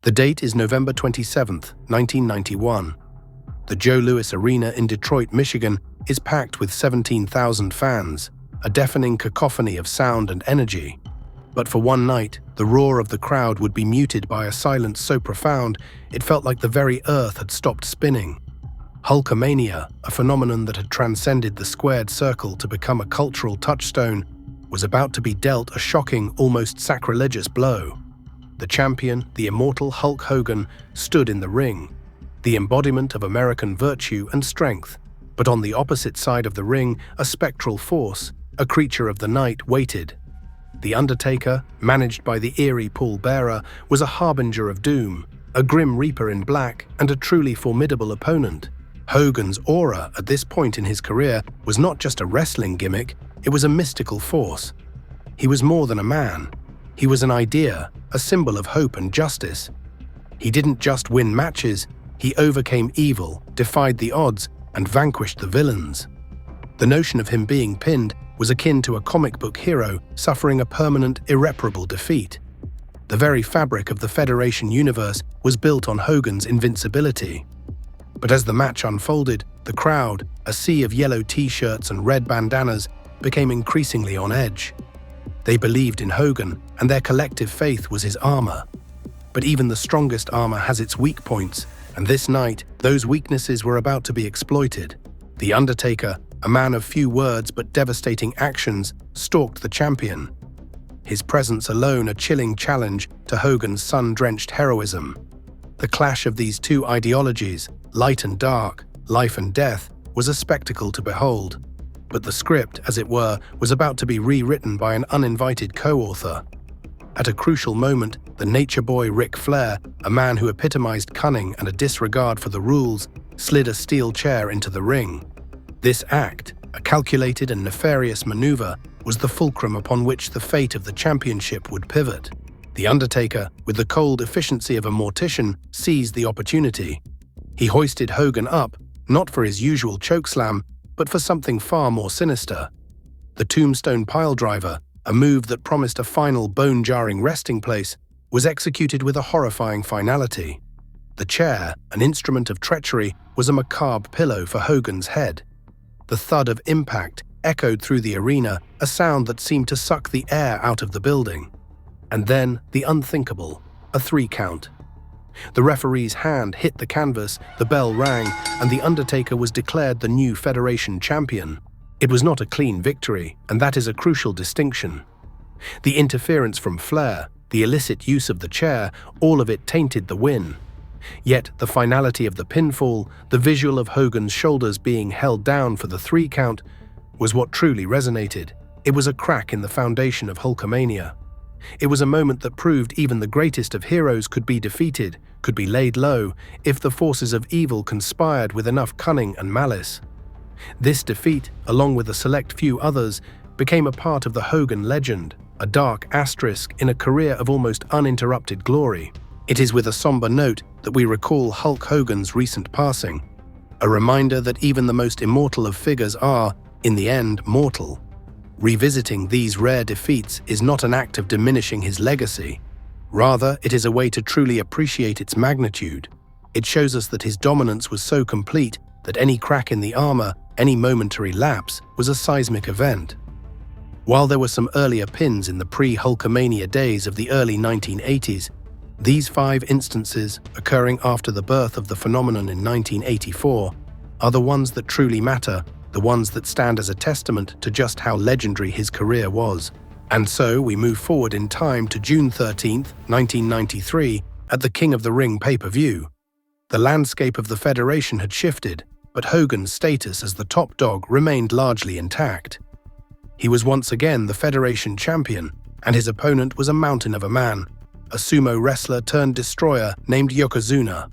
The date is November 27th, 1991. The Joe Louis Arena in Detroit, Michigan is packed with 17,000 fans, a deafening cacophony of sound and energy. But for one night, the roar of the crowd would be muted by a silence so profound it felt like the very earth had stopped spinning. Hulkamania, a phenomenon that had transcended the squared circle to become a cultural touchstone, was about to be dealt a shocking, almost sacrilegious blow. The champion, the immortal Hulk Hogan, stood in the ring, the embodiment of American virtue and strength. But on the opposite side of the ring, a spectral force, a creature of the night, waited. The Undertaker, managed by the eerie pallbearer, was a harbinger of doom, a grim reaper in black, and a truly formidable opponent. Hogan's aura at this point in his career was not just a wrestling gimmick, it was a mystical force. He was more than a man. He was an idea, a symbol of hope and justice. He didn't just win matches, he overcame evil, defied the odds, and vanquished the villains. The notion of him being pinned was akin to a comic book hero suffering a permanent, irreparable defeat. The very fabric of the Federation universe was built on Hogan's invincibility. But as the match unfolded, the crowd, a sea of yellow t-shirts and red bandanas, became increasingly on edge. They believed in Hogan, and their collective faith was his armor. But even the strongest armor has its weak points, and this night, those weaknesses were about to be exploited. The Undertaker, a man of few words but devastating actions, stalked the champion. His presence alone a chilling challenge to Hogan's sun-drenched heroism. The clash of these two ideologies, light and dark, life and death, was a spectacle to behold. But the script, as it were, was about to be rewritten by an uninvited co-author. At a crucial moment, the nature boy Ric Flair, a man who epitomized cunning and a disregard for the rules, slid a steel chair into the ring. This act, a calculated and nefarious maneuver, was the fulcrum upon which the fate of the championship would pivot. The Undertaker, with the cold efficiency of a mortician, seized the opportunity. He hoisted Hogan up, not for his usual chokeslam, but for something far more sinister. The Tombstone Piledriver, a move that promised a final bone-jarring resting place, was executed with a horrifying finality. The chair, an instrument of treachery, was a macabre pillow for Hogan's head. The thud of impact echoed through the arena, a sound that seemed to suck the air out of the building. And then, the unthinkable, a 3 count. The referee's hand hit the canvas, the bell rang, and the Undertaker was declared the new Federation champion. It was not a clean victory, and that is a crucial distinction. The interference from Flair, the illicit use of the chair, all of it tainted the win. Yet the finality of the pinfall, the visual of Hogan's shoulders being held down for the 3 count, was what truly resonated. It was a crack in the foundation of Hulkamania. It was a moment that proved even the greatest of heroes could be defeated, could be laid low, if the forces of evil conspired with enough cunning and malice. This defeat, along with a select few others, became a part of the Hogan legend, a dark asterisk in a career of almost uninterrupted glory. It is with a somber note that we recall Hulk Hogan's recent passing, a reminder that even the most immortal of figures are, in the end, mortal. Revisiting these rare defeats is not an act of diminishing his legacy. Rather, it is a way to truly appreciate its magnitude. It shows us that his dominance was so complete that any crack in the armor, any momentary lapse, was a seismic event. While there were some earlier pins in the pre-Hulkamania days of the early 1980s, these 5 instances, occurring after the birth of the phenomenon in 1984, are the ones that truly matter, the ones that stand as a testament to just how legendary his career was. And so we move forward in time to June 13, 1993, at the King of the Ring pay-per-view. The landscape of the Federation had shifted, but Hogan's status as the top dog remained largely intact. He was once again the Federation champion, and his opponent was a mountain of a man, a sumo wrestler turned destroyer named Yokozuna.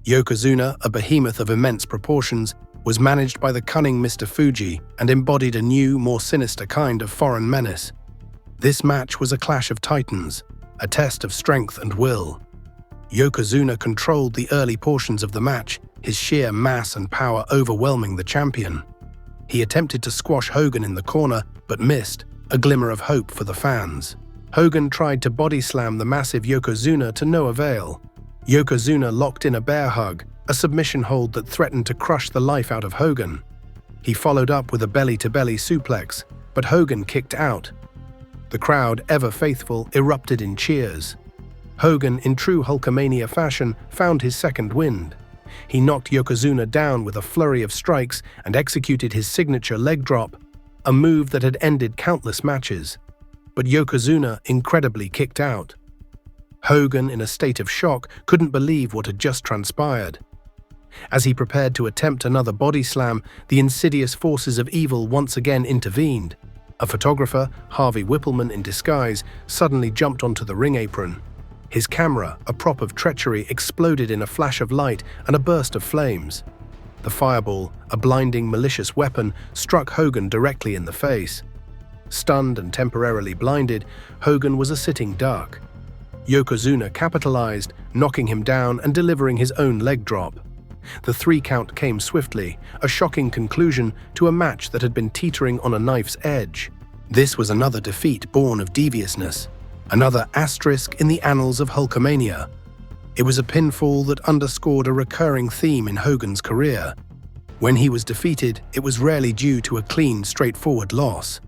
Yokozuna, a behemoth of immense proportions, was managed by the cunning Mr. Fuji and embodied a new, more sinister kind of foreign menace. This match was a clash of titans, a test of strength and will. Yokozuna controlled the early portions of the match, his sheer mass and power overwhelming the champion. He attempted to squash Hogan in the corner, but missed, a glimmer of hope for the fans. Hogan tried to body slam the massive Yokozuna to no avail. Yokozuna locked in a bear hug, a submission hold that threatened to crush the life out of Hogan. He followed up with a belly-to-belly suplex, but Hogan kicked out. The crowd, ever faithful, erupted in cheers. Hogan, in true Hulkamania fashion, found his second wind. He knocked Yokozuna down with a flurry of strikes and executed his signature leg drop, a move that had ended countless matches. But Yokozuna incredibly kicked out. Hogan, in a state of shock, couldn't believe what had just transpired. As he prepared to attempt another body slam, the insidious forces of evil once again intervened. A photographer, Harvey Whippleman in disguise, suddenly jumped onto the ring apron. His camera, a prop of treachery, exploded in a flash of light and a burst of flames. The fireball, a blinding, malicious weapon, struck Hogan directly in the face. Stunned and temporarily blinded, Hogan was a sitting duck. Yokozuna capitalized, knocking him down and delivering his own leg drop. The 3 count came swiftly, a shocking conclusion to a match that had been teetering on a knife's edge. This was another defeat born of deviousness, another asterisk in the annals of Hulkamania. It was a pinfall that underscored a recurring theme in Hogan's career. When he was defeated, it was rarely due to a clean, straightforward loss.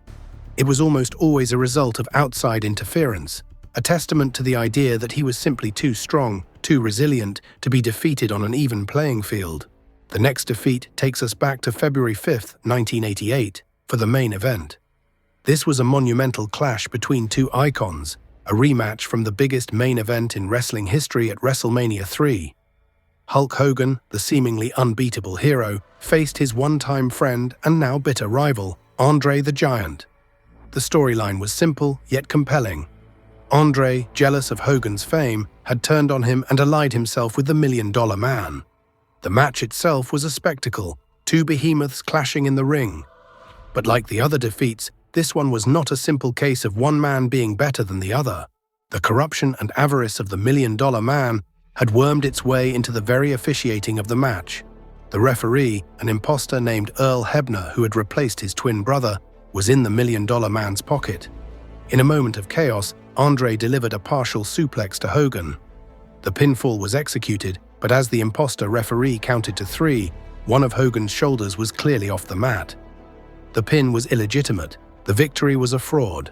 It was almost always a result of outside interference, a testament to the idea that he was simply too strong, too resilient to be defeated on an even playing field. The next defeat takes us back to February 5, 1988, for the main event. This was a monumental clash between two icons, a rematch from the biggest main event in wrestling history at WrestleMania 3. Hulk Hogan, the seemingly unbeatable hero, faced his one-time friend and now bitter rival, André the Giant. The storyline was simple yet compelling. André, jealous of Hogan's fame, had turned on him and allied himself with the $1 Million Man. The match itself was a spectacle, 2 behemoths clashing in the ring. But like the other defeats, this one was not a simple case of one man being better than the other. The corruption and avarice of the $1 Million Man had wormed its way into the very officiating of the match. The referee, an imposter named Earl Hebner who had replaced his twin brother, was in the $1 Million Man's pocket. In a moment of chaos, André delivered a partial suplex to Hogan. The pinfall was executed, but as the imposter referee counted to 3, one of Hogan's shoulders was clearly off the mat. The pin was illegitimate, the victory was a fraud.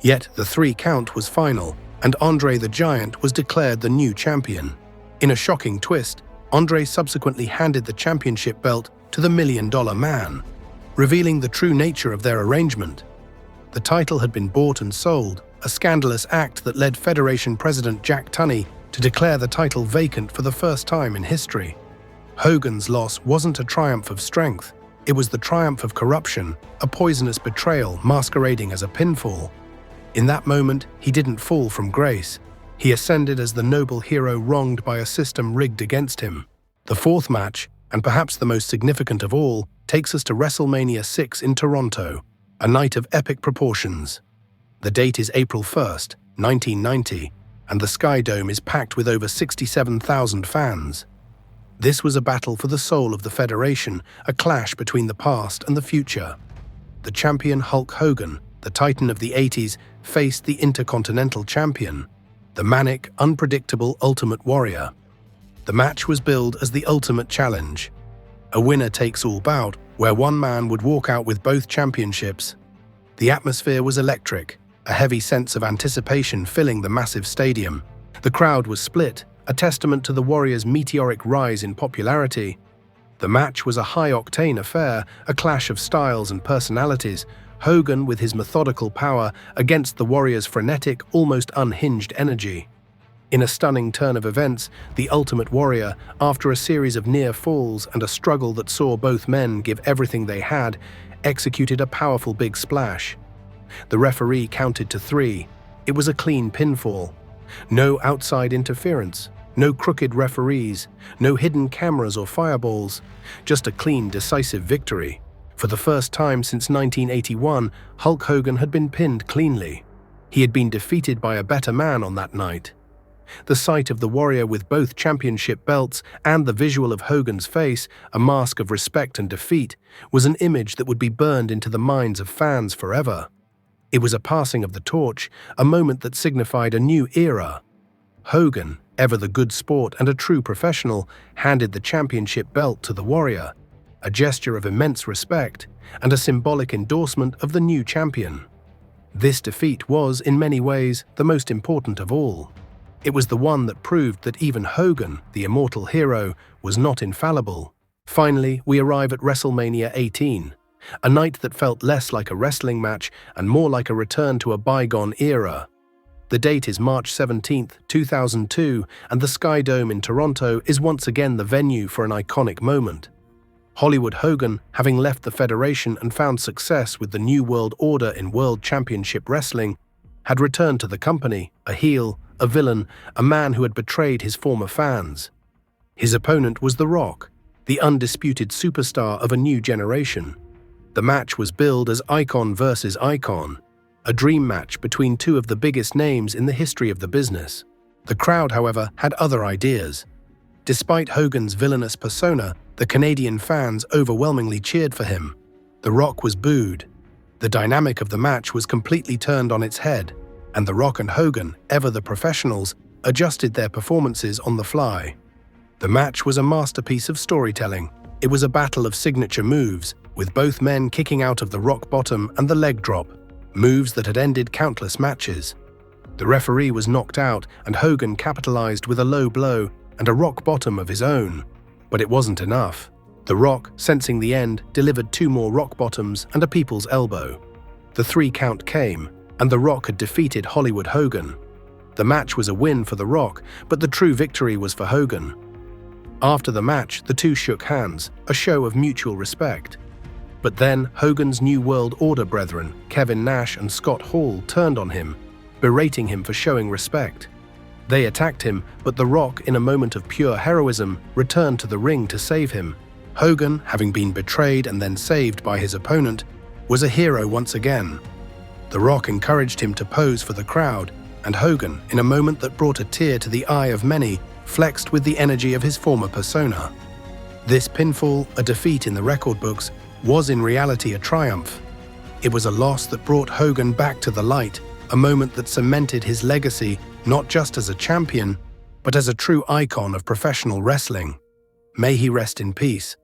Yet the 3 count was final, and André the Giant was declared the new champion. In a shocking twist, André subsequently handed the championship belt to the $1 Million Man, revealing the true nature of their arrangement. The title had been bought and sold, a scandalous act that led Federation President Jack Tunney to declare the title vacant for the first time in history. Hogan's loss wasn't a triumph of strength, it was the triumph of corruption, a poisonous betrayal masquerading as a pinfall. In that moment, he didn't fall from grace. He ascended as the noble hero wronged by a system rigged against him. The 4th match, and perhaps the most significant of all, takes us to WrestleMania 6 in Toronto, a night of epic proportions. The date is April 1st, 1990, and the Sky Dome is packed with over 67,000 fans. This was a battle for the soul of the Federation, a clash between the past and the future. The champion Hulk Hogan, the Titan of the 80s, faced the Intercontinental Champion, the manic, unpredictable Ultimate Warrior. The match was billed as the Ultimate Challenge, a winner-takes-all bout where one man would walk out with both championships. The atmosphere was electric, a heavy sense of anticipation filling the massive stadium. The crowd was split, a testament to the Warriors' meteoric rise in popularity. The match was a high-octane affair, a clash of styles and personalities, Hogan with his methodical power against the Warriors' frenetic, almost unhinged energy. In a stunning turn of events, the Ultimate Warrior, after a series of near falls and a struggle that saw both men give everything they had, executed a powerful big splash. The referee counted to 3. It was a clean pinfall. No outside interference, no crooked referees, no hidden cameras or fireballs, just a clean, decisive victory. For the first time since 1981, Hulk Hogan had been pinned cleanly. He had been defeated by a better man on that night. The sight of the Warrior with both championship belts and the visual of Hogan's face, a mask of respect and defeat, was an image that would be burned into the minds of fans forever. It was a passing of the torch, a moment that signified a new era. Hogan, ever the good sport and a true professional, handed the championship belt to the Warrior, a gesture of immense respect and a symbolic endorsement of the new champion. This defeat was, in many ways, the most important of all. It was the one that proved that even Hogan, the immortal hero, was not infallible. Finally, we arrive at WrestleMania 18, a night that felt less like a wrestling match and more like a return to a bygone era. The date is March 17, 2002, and the Sky Dome in Toronto is once again the venue for an iconic moment. Hollywood Hogan, having left the Federation and found success with the New World Order in World Championship Wrestling, had returned to the company, a heel, a villain, a man who had betrayed his former fans. His opponent was The Rock, the undisputed superstar of a new generation. The match was billed as Icon versus Icon, a dream match between two of the biggest names in the history of the business. The crowd, however, had other ideas. Despite Hogan's villainous persona, the Canadian fans overwhelmingly cheered for him. The Rock was booed. The dynamic of the match was completely turned on its head, and The Rock and Hogan, ever the professionals, adjusted their performances on the fly. The match was a masterpiece of storytelling. It was a battle of signature moves, with both men kicking out of the rock bottom and the leg drop, moves that had ended countless matches. The referee was knocked out, and Hogan capitalized with a low blow and a rock bottom of his own. But it wasn't enough. The Rock, sensing the end, delivered two more rock bottoms and a people's elbow. The 3 count came, and The Rock had defeated Hollywood Hogan. The match was a win for The Rock, but the true victory was for Hogan. After the match, the two shook hands, a show of mutual respect. But then Hogan's New World Order brethren, Kevin Nash and Scott Hall, turned on him, berating him for showing respect. They attacked him, but The Rock, in a moment of pure heroism, returned to the ring to save him. Hogan, having been betrayed and then saved by his opponent, was a hero once again. The Rock encouraged him to pose for the crowd, and Hogan, in a moment that brought a tear to the eye of many, flexed with the energy of his former persona. This pinfall, a defeat in the record books, was in reality a triumph. It was a loss that brought Hogan back to the light, a moment that cemented his legacy not just as a champion, but as a true icon of professional wrestling. May he rest in peace.